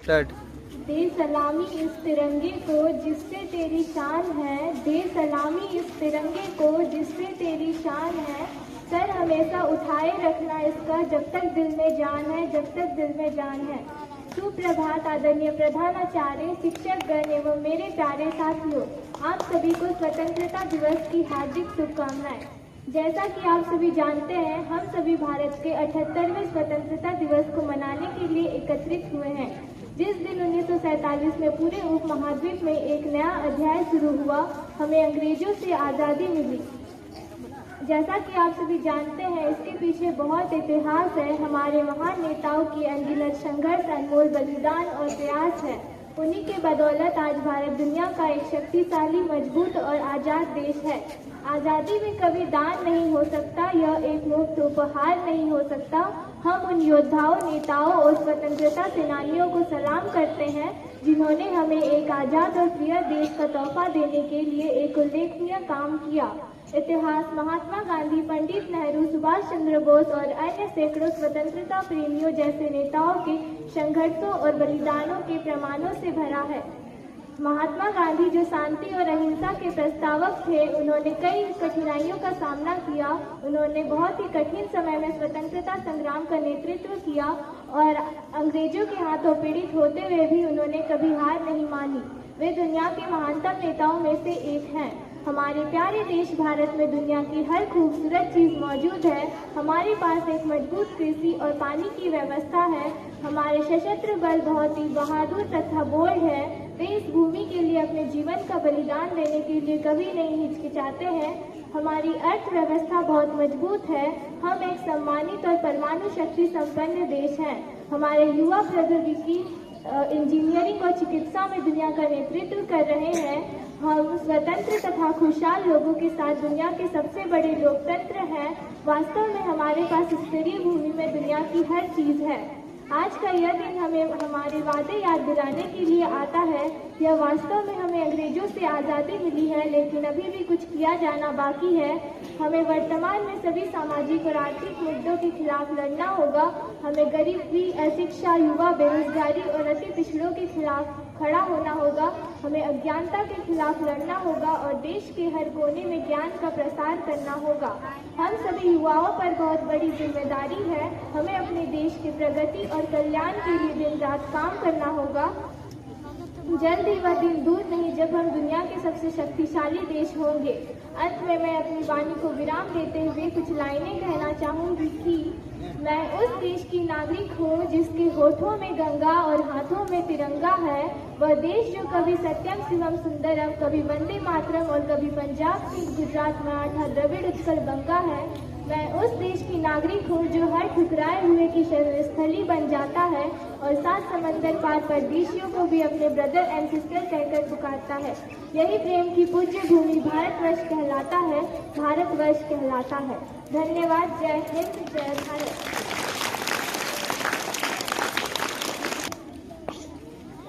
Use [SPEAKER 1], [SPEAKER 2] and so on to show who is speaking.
[SPEAKER 1] Start.
[SPEAKER 2] दे सलामी इस तिरंगे को जिससे तेरी शान है, दे सलामी इस तिरंगे को जिससे तेरी शान है। सर हमेशा उठाए रखना इसका जब तक दिल में जान है, जब तक दिल में जान है। सुप्रभात आदरणीय प्रधानाचार्य, शिक्षकगण एवं मेरे प्यारे साथियों, आप सभी को स्वतंत्रता दिवस की हार्दिक शुभकामनाएं। जैसा कि आप सभी जानते हैं, हम सभी भारत के 78वें स्वतंत्रता दिवस को मनाने के लिए एकत्रित हुए हैं। जिस दिन 1947 में पूरे उपमहाद्वीप में एक नया अध्याय शुरू हुआ, हमें अंग्रेजों से आज़ादी मिली। जैसा कि आप सभी जानते हैं, इसके पीछे बहुत इतिहास है। हमारे महान नेताओं की अनगिनत संघर्ष, अनमोल बलिदान और प्रयास है। उन्हीं के बदौलत आज भारत दुनिया का एक शक्तिशाली, मजबूत और आज़ाद देश है। आज़ादी में कभी दान नहीं हो सकता, यह एक मुफ्त उपहार नहीं हो सकता। हम उन योद्धाओं, नेताओं और स्वतंत्रता सेनानियों को सलाम करते हैं जिन्होंने हमें एक आज़ाद और प्रिय देश का तोहफा देने के लिए एक उल्लेखनीय काम किया। इतिहास महात्मा गांधी, पंडित नेहरू, सुभाष चंद्र बोस और अन्य सैकड़ों स्वतंत्रता प्रेमियों जैसे नेताओं के संघर्षों और बलिदानों के प्रमाणों से भरा है। महात्मा गांधी जो शांति और अहिंसा के प्रस्तावक थे, उन्होंने कई कठिनाइयों का सामना किया। उन्होंने बहुत ही कठिन समय में स्वतंत्रता संग्राम का नेतृत्व किया और अंग्रेजों के हाथों पीड़ित होते हुए भी उन्होंने कभी हार नहीं मानी। वे दुनिया के महानतम नेताओं में से एक हैं। हमारे प्यारे देश भारत में दुनिया की हर खूबसूरत चीज़ मौजूद है। हमारे पास एक मजबूत कृषि और पानी की व्यवस्था है। हमारे सशस्त्र बल बहुत ही बहादुर तथा बोल्ड है। वे इस भूमि के लिए अपने जीवन का बलिदान देने के लिए कभी नहीं हिचकिचाते हैं। हमारी अर्थव्यवस्था बहुत मजबूत है। हम एक सम्मानित और परमाणु शक्ति संपन्न देश हैं। हमारे युवा प्रौद्योगिकी, इंजीनियरिंग और चिकित्सा में दुनिया का नेतृत्व कर रहे हैं। हम स्वतंत्र तथा खुशहाल लोगों के साथ दुनिया के सबसे बड़े लोकतंत्र हैं। वास्तव में हमारे पास स्तरीय भूमि में दुनिया की हर चीज़ है। आज का यह दिन हमें हमारे वादे याद दिलाने के लिए आता है। यह वास्तव में हमें अंग्रेजों से आज़ादी मिली है, लेकिन अभी भी कुछ किया जाना बाकी है। हमें वर्तमान में सभी सामाजिक और आर्थिक मुद्दों के खिलाफ लड़ना होगा। हमें गरीबी, अशिक्षा, युवा बेरोजगारी और अति पिछड़ों के खिलाफ खड़ा होना होगा। हमें अज्ञानता के खिलाफ लड़ना होगा और देश के हर कोने में ज्ञान का प्रसार करना होगा। हम सभी युवाओं पर बहुत बड़ी जिम्मेदारी है। हमें अपने देश की प्रगति और कल्याण के लिए दिन रात काम करना होगा। जल्द ही वह दिन दूर नहीं जब हम दुनिया के सबसे शक्तिशाली देश होंगे। अंत में मैं अपनी वाणी को विराम देते हुए कुछ लाइनें कहना चाहूँगी कि मैं उस देश की नागरिक हूँ जिसके होठों में गंगा और हाथों में तिरंगा है। वह देश जो कभी सत्यम शिवम सुंदरम, कभी वंदे मातरम और कभी पंजाब सिंह, गुजरात मराठा, द्रविड़ उत्कल बंगा है। मैं उस देश की नागरिक हूँ जो हर ठुकराए हुए की शरणस्थली बन जाता है और 7 समंदर पार परदेशियों को भी अपने ब्रदर एंड सिस्टर कहकर पुकारता है। यही प्रेम की पूज्य भूमि भारतवर्ष कहलाता है, भारतवर्ष कहलाता है। धन्यवाद। जय हिंद, जय भारत।